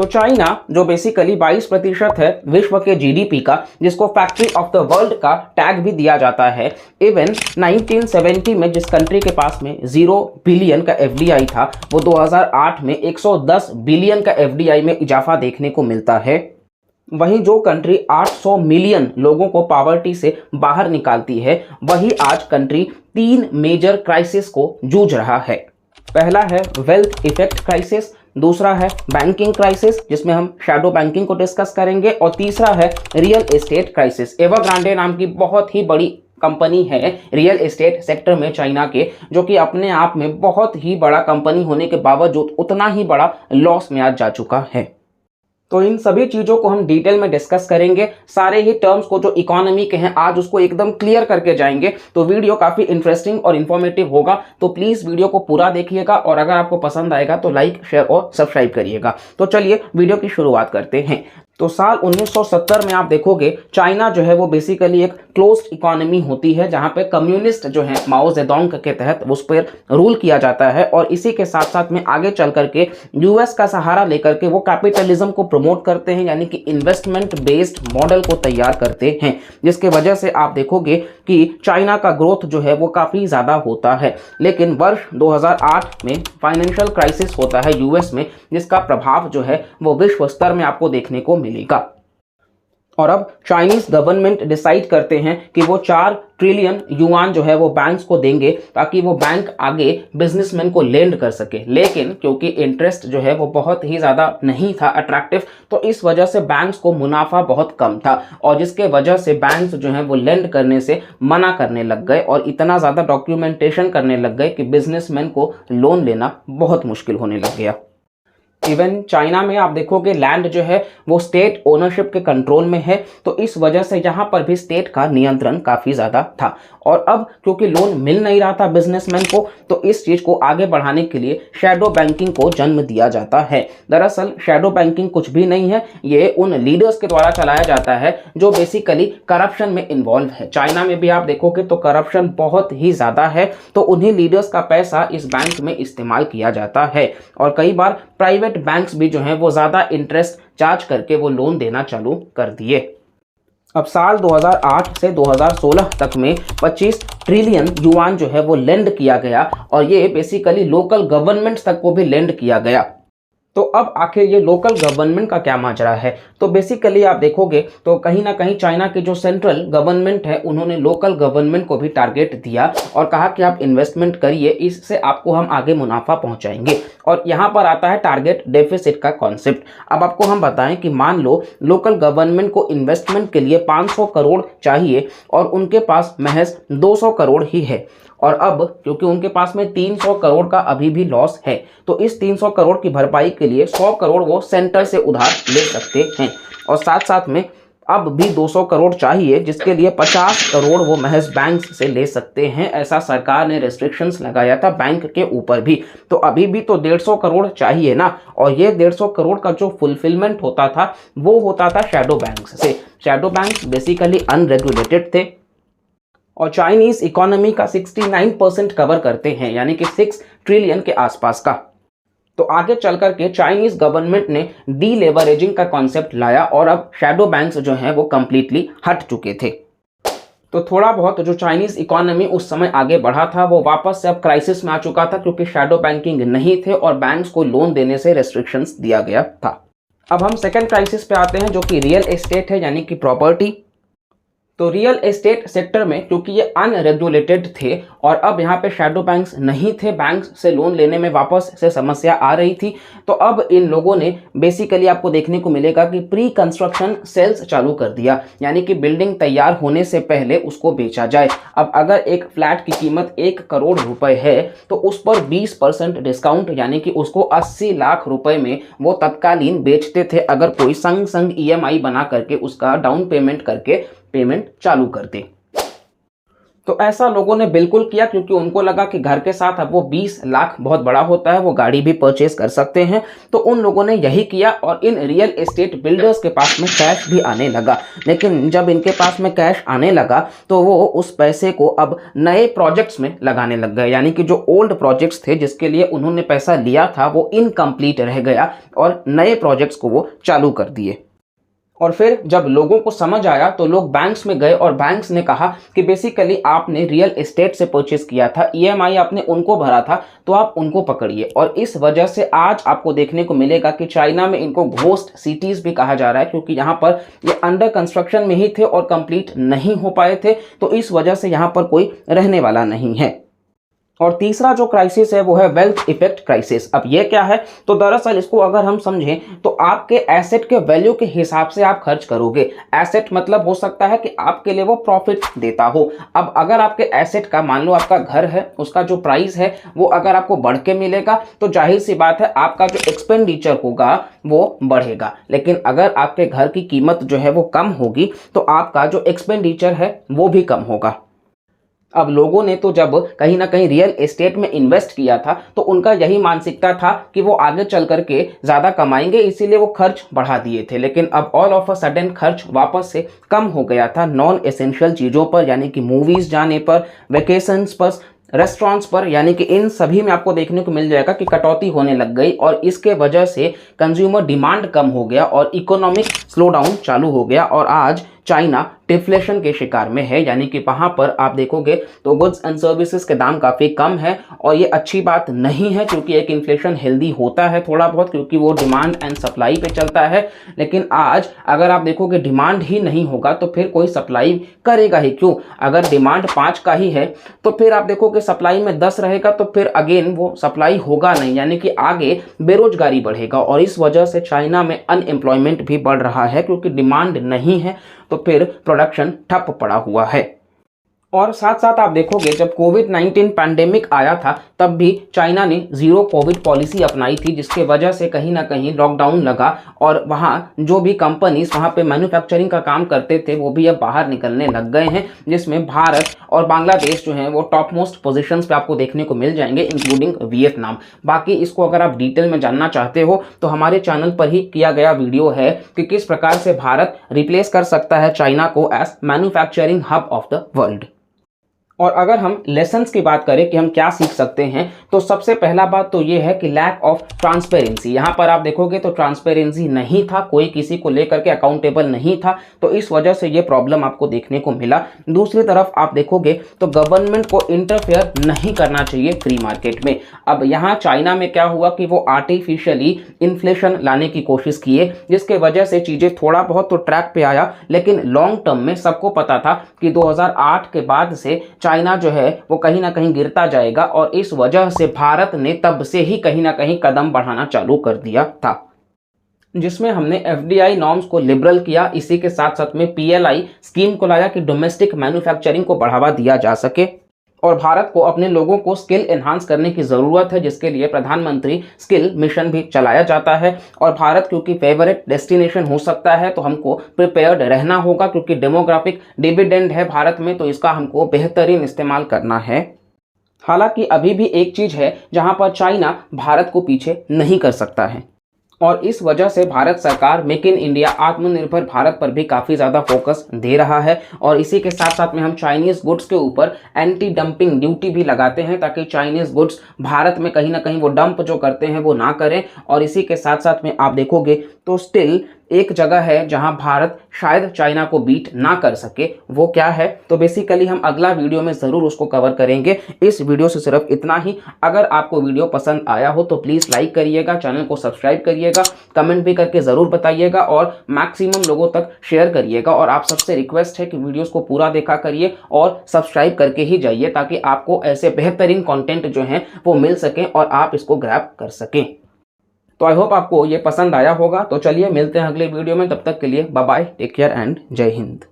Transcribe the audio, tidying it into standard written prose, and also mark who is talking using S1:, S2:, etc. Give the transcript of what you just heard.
S1: तो चाइना जो बेसिकली 22% है विश्व के जीडीपी का, जिसको फैक्ट्री ऑफ द वर्ल्ड का टैग भी दिया जाता है। इवन 1970 में जिस कंट्री के पास में 0 बिलियन का एफडीआई था, वो 2008 में 110 बिलियन का एफडीआई में इजाफा देखने को मिलता है। वहीं जो कंट्री 800 मिलियन लोगों को पॉवर्टी से बाहर निकालती है, वही आज कंट्री 3 मेजर क्राइसिस को जूझ रहा है। पहला है वेल्थ इफेक्ट क्राइसिस, दूसरा है बैंकिंग क्राइसिस जिसमें हम शैडो बैंकिंग को डिस्कस करेंगे, और तीसरा है रियल एस्टेट क्राइसिस। एवरग्रांडे नाम की बहुत ही बड़ी कंपनी है रियल एस्टेट सेक्टर में चाइना के, जो कि अपने आप में बहुत ही बड़ा कंपनी होने के बावजूद उतना ही बड़ा लॉस में आज जा चुका है। तो इन सभी चीज़ों को हम डिटेल में डिस्कस करेंगे। सारे ही टर्म्स को जो इकोनॉमी के हैं आज उसको एकदम क्लियर करके जाएंगे। तो वीडियो काफ़ी इंटरेस्टिंग और इन्फॉर्मेटिव होगा, तो प्लीज़ वीडियो को पूरा देखिएगा, और अगर आपको पसंद आएगा तो लाइक, शेयर और सब्सक्राइब करिएगा। तो चलिए वीडियो की शुरुआत करते हैं। तो साल 1970 में आप देखोगे चाइना जो है वो बेसिकली एक क्लोज्ड इकोनॉमी होती है, जहां पे कम्युनिस्ट जो है माओ जेडोंग के तहत उस पर रूल किया जाता है, और इसी के साथ साथ में आगे चल करके यूएस का सहारा लेकर के वो कैपिटलिज्म को प्रमोट करते हैं, यानी कि इन्वेस्टमेंट बेस्ड मॉडल को तैयार करते हैं, जिसके वजह से आप देखोगे कि चाइना का ग्रोथ जो है वो काफ़ी ज़्यादा होता है। लेकिन वर्ष 2008 में फाइनेंशियल क्राइसिस होता है यूएस में, जिसका प्रभाव जो है वो विश्व स्तर में आपको देखने को मिलेगा। और अब चाइनीज गवर्नमेंट डिसाइड करते हैं कि वो 4 ट्रिलियन युआन जो है वो बैंक्स को देंगे, ताकि वो बैंक आगे बिजनेसमैन को लेंड कर सके। लेकिन क्योंकि इंटरेस्ट जो है वो बहुत ही ज़्यादा नहीं था अट्रैक्टिव, तो इस वजह से बैंक्स को मुनाफा बहुत कम था, और जिसके वजह से बैंक्स जो है वो लेंड करने से मना करने लग गए, और इतना ज़्यादा डॉक्यूमेंटेशन करने लग गए कि बिजनेसमैन को लोन लेना बहुत मुश्किल होने लग गया। इवन चाइना में आप देखोगे लैंड जो है वो स्टेट ओनरशिप के कंट्रोल में है, तो इस वजह से यहाँ पर भी स्टेट का नियंत्रण काफ़ी ज़्यादा था। और अब क्योंकि लोन मिल नहीं रहा था बिजनेसमैन को, तो इस चीज़ को आगे बढ़ाने के लिए शैडो बैंकिंग को जन्म दिया जाता है। दरअसल शैडो बैंकिंग कुछ भी नहीं है, ये उन लीडर्स के द्वारा चलाया जाता है जो बेसिकली करप्शन में इन्वॉल्व है। चाइना में भी आप देखोगे तो करप्शन बहुत ही ज़्यादा है, तो उन्हीं लीडर्स का पैसा इस बैंक में इस्तेमाल किया जाता है, और कई बार प्राइवेट बैंक्स भी जो हैं वो ज़्यादा इंटरेस्ट चार्ज करके वो लोन देना चालू कर दिए। अब साल 2008 से 2016 तक में 25 ट्रिलियन युआन जो है वो लेंड किया गया, और ये बेसिकली लोकल गवर्नमेंट्स तक को भी लेंड किया गया। तो अब आखिर ये लोकल गवर्नमेंट का क्या माजरा है? तो बेसिकली आप देखोगे तो कहीं ना कहीं चाइना के जो सेंट्रल गवर्नमेंट है उन्होंने लोकल गवर्नमेंट को भी टारगेट दिया, और कहा कि आप इन्वेस्टमेंट करिए, इससे आपको हम आगे मुनाफा पहुंचाएंगे। और यहाँ पर आता है टारगेट डेफिसिट का कॉन्सेप्ट। अब आपको हम बताएं कि मान लो लोकल गवर्नमेंट को इन्वेस्टमेंट के लिए 500 करोड़ चाहिए, और उनके पास महज 200 करोड़ ही है, और अब क्योंकि उनके पास में 300 करोड़ का अभी भी लॉस है, तो इस 300 करोड़ की भरपाई के लिए 100 करोड़ वो सेंटर से उधार ले सकते हैं, और साथ साथ में अब भी 200 करोड़ चाहिए, जिसके लिए 50 करोड़ वो महज बैंक से ले सकते हैं। ऐसा सरकार ने रेस्ट्रिक्शंस लगाया था बैंक के ऊपर भी। तो अभी भी तो 150 करोड़ चाहिए ना, और ये 150 करोड़ का जो फुलफिलमेंट होता था वो होता था शैडो बैंक्स से। शैडो बैंक्स बेसिकली अनरेगुलेटेड थे, और चाइनीज इकोनॉमी का 69% कवर करते हैं, यानी कि 6 ट्रिलियन के आसपास का। तो आगे चल करके चाइनीज गवर्नमेंट ने डी लेवरेजिंग का कॉन्सेप्ट लाया, और अब शैडो बैंक्स जो हैं वो कंप्लीटली हट चुके थे। तो थोड़ा बहुत जो चाइनीज इकोनॉमी उस समय आगे बढ़ा था वो वापस से अब क्राइसिस में आ चुका था, क्योंकि शैडो बैंकिंग नहीं थे और बैंक्स को लोन देने से रेस्ट्रिक्शंस दिया गया था। अब हम सेकेंड क्राइसिस पे आते हैं, जो कि रियल एस्टेट है, यानी कि प्रॉपर्टी। तो रियल एस्टेट सेक्टर में क्योंकि ये अनरेगुलेटेड थे, और अब यहाँ पे शैडो बैंक्स नहीं थे, बैंक्स से लोन लेने में वापस से समस्या आ रही थी, तो अब इन लोगों ने बेसिकली आपको देखने को मिलेगा कि प्री कंस्ट्रक्शन सेल्स चालू कर दिया, यानी कि बिल्डिंग तैयार होने से पहले उसको बेचा जाए। अब अगर एक फ्लैट की कीमत 1 करोड़ रुपए है, तो उस पर 20% डिस्काउंट, यानी कि उसको 80 लाख रुपए में वो तत्कालीन बेचते थे, अगर कोई संग संग EMI बना करके उसका डाउन पेमेंट करके पेमेंट चालू कर दे। तो ऐसा लोगों ने बिल्कुल किया क्योंकि उनको लगा कि घर के साथ अब वो 20 लाख बहुत बड़ा होता है, वो गाड़ी भी परचेज कर सकते हैं। तो उन लोगों ने यही किया और इन रियल एस्टेट बिल्डर्स के पास में कैश भी आने लगा। लेकिन जब इनके पास में कैश आने लगा तो वो उस पैसे को अब नए प्रोजेक्ट्स में लगाने लग गए, यानी कि जो ओल्ड प्रोजेक्ट्स थे जिसके लिए उन्होंने पैसा लिया था वो इनकम्प्लीट रह गया और नए प्रोजेक्ट्स को वो चालू कर दिए। और फिर जब लोगों को समझ आया तो लोग बैंक्स में गए और बैंक्स ने कहा कि बेसिकली आपने रियल एस्टेट से परचेस किया था, ईएमआई आपने उनको भरा था, तो आप उनको पकड़िए। और इस वजह से आज आपको देखने को मिलेगा कि चाइना में इनको घोस्ट सिटीज भी कहा जा रहा है, क्योंकि यहाँ पर ये अंडर कंस्ट्रक्शन में ही थे और कंप्लीट नहीं हो पाए थे, तो इस वजह से यहाँ पर कोई रहने वाला नहीं है। और तीसरा जो क्राइसिस है वो है वेल्थ इफेक्ट क्राइसिस। अब ये क्या है, तो दरअसल इसको अगर हम समझें तो आपके एसेट के वैल्यू के हिसाब से आप खर्च करोगे। एसेट मतलब हो सकता है कि आपके लिए वो प्रॉफिट देता हो। अब अगर आपके एसेट का, मान लो आपका घर है, उसका जो प्राइस है वो अगर आपको बढ़ के मिलेगा तो जाहिर सी बात है आपका जो एक्सपेंडिचर होगा वो बढ़ेगा। लेकिन अगर आपके घर की कीमत जो है वो कम होगी तो आपका जो एक्सपेंडिचर है वो भी कम होगा। अब लोगों ने तो जब कहीं ना कहीं रियल एस्टेट में इन्वेस्ट किया था तो उनका यही मानसिकता था कि वो आगे चल करके ज़्यादा कमाएंगे, इसीलिए वो खर्च बढ़ा दिए थे। लेकिन अब ऑल ऑफ अ सडन खर्च वापस से कम हो गया था नॉन एसेंशियल चीज़ों पर, यानी कि मूवीज़ जाने पर, वेकेशंस पर, रेस्टोरेंट्स पर, यानी कि इन सभी में आपको देखने को मिल जाएगा कि कटौती होने लग गई। और इसके वजह से कंज्यूमर डिमांड कम हो गया और इकोनॉमिक स्लोडाउन चालू हो गया और आज चाइना डिफ्लेशन के शिकार में है, यानी कि वहाँ पर आप देखोगे तो गुड्स एंड सर्विसेज के दाम काफ़ी कम है। और ये अच्छी बात नहीं है क्योंकि एक इन्फ्लेशन हेल्दी होता है थोड़ा बहुत, क्योंकि वो डिमांड एंड सप्लाई पे चलता है। लेकिन आज अगर आप देखोगे डिमांड ही नहीं होगा तो फिर कोई सप्लाई करेगा ही क्यों। अगर डिमांड 5 का ही है तो फिर आप देखोगे सप्लाई में 10 रहेगा तो फिर अगेन वो सप्लाई होगा नहीं, यानी कि आगे बेरोजगारी बढ़ेगा। और इस वजह से चाइना में अनएम्प्लॉयमेंट भी बढ़ रहा है क्योंकि डिमांड नहीं है, तो फिर प्रोडक्शन ठप पड़ा हुआ है। और साथ साथ आप देखोगे जब कोविड-19 पैंडेमिक आया था तब भी चाइना ने जीरो कोविड पॉलिसी अपनाई थी, जिसके वजह से कहीं ना कहीं लॉकडाउन लगा और वहाँ जो भी कंपनीज वहाँ पे मैन्युफैक्चरिंग का काम करते थे वो भी अब बाहर निकलने लग गए हैं, जिसमें भारत और बांग्लादेश जो हैं वो टॉप मोस्ट पोजिशन पे आपको देखने को मिल जाएंगे, इंक्लूडिंग वियतनाम। बाकी इसको अगर आप डिटेल में जानना चाहते हो तो हमारे चैनल पर ही किया गया वीडियो है कि किस प्रकार से भारत रिप्लेस कर सकता है चाइना को as manufacturing hub of the world. और अगर हम लेसन्स की बात करें कि हम क्या सीख सकते हैं, तो सबसे पहला बात तो ये है कि लैक ऑफ ट्रांसपेरेंसी। यहाँ पर आप देखोगे तो ट्रांसपेरेंसी नहीं था, कोई किसी को लेकर के अकाउंटेबल नहीं था, तो इस वजह से ये प्रॉब्लम आपको देखने को मिला। दूसरी तरफ आप देखोगे तो गवर्नमेंट को इंटरफेयर नहीं करना चाहिए फ्री मार्केट में। अब यहाँ चाइना में क्या हुआ कि वो आर्टिफिशियली इन्फ्लेशन लाने की कोशिश किए, जिसके वजह से चीज़ें थोड़ा बहुत तो ट्रैक पे आया, लेकिन लॉन्ग टर्म में सबको पता था कि 2008 के बाद से चाइना जो है वो कहीं ना कहीं गिरता जाएगा। और इस वजह से भारत ने तब से ही कहीं ना कहीं कदम बढ़ाना चालू कर दिया था, जिसमें हमने एफडीआई नॉर्म्स को लिबरल किया, इसी के साथ साथ में पीएलआई स्कीम को लाया कि डोमेस्टिक मैन्युफैक्चरिंग को बढ़ावा दिया जा सके। और भारत को अपने लोगों को स्किल एनहांस करने की ज़रूरत है, जिसके लिए प्रधानमंत्री स्किल मिशन भी चलाया जाता है। और भारत क्योंकि फेवरेट डेस्टिनेशन हो सकता है तो हमको प्रिपेयर्ड रहना होगा, क्योंकि डेमोग्राफिक डिविडेंड है भारत में, तो इसका हमको बेहतरीन इस्तेमाल करना है। हालांकि अभी भी एक चीज़ है जहां पर चाइना भारत को पीछे नहीं कर सकता है, और इस वजह से भारत सरकार मेक इन इंडिया, आत्मनिर्भर भारत पर भी काफ़ी ज़्यादा फोकस दे रहा है। और इसी के साथ साथ में हम चाइनीज़ गुड्स के ऊपर एंटी डंपिंग ड्यूटी भी लगाते हैं, ताकि चाइनीज़ गुड्स भारत में कहीं ना कहीं वो डंप जो करते हैं वो ना करें। और इसी के साथ साथ में आप देखोगे तो स्टिल एक जगह है जहां भारत शायद चाइना को बीट ना कर सके, वो क्या है, तो बेसिकली हम अगला वीडियो में ज़रूर उसको कवर करेंगे। इस वीडियो से सिर्फ इतना ही। अगर आपको वीडियो पसंद आया हो तो प्लीज़ लाइक करिएगा, चैनल को सब्सक्राइब करिएगा, कमेंट भी करके ज़रूर बताइएगा और मैक्सिमम लोगों तक शेयर करिएगा। और आप सबसे रिक्वेस्ट है कि वीडियोस को पूरा देखा करिए और सब्सक्राइब करके ही जाइए, ताकि आपको ऐसे बेहतरीन कंटेंट जो हैं वो मिल सकें और आप इसको ग्रैब कर सकें। तो आई होप आपको ये पसंद आया होगा। तो चलिए मिलते हैं अगले वीडियो में, तब तक के लिए bye bye, take care and जय हिंद।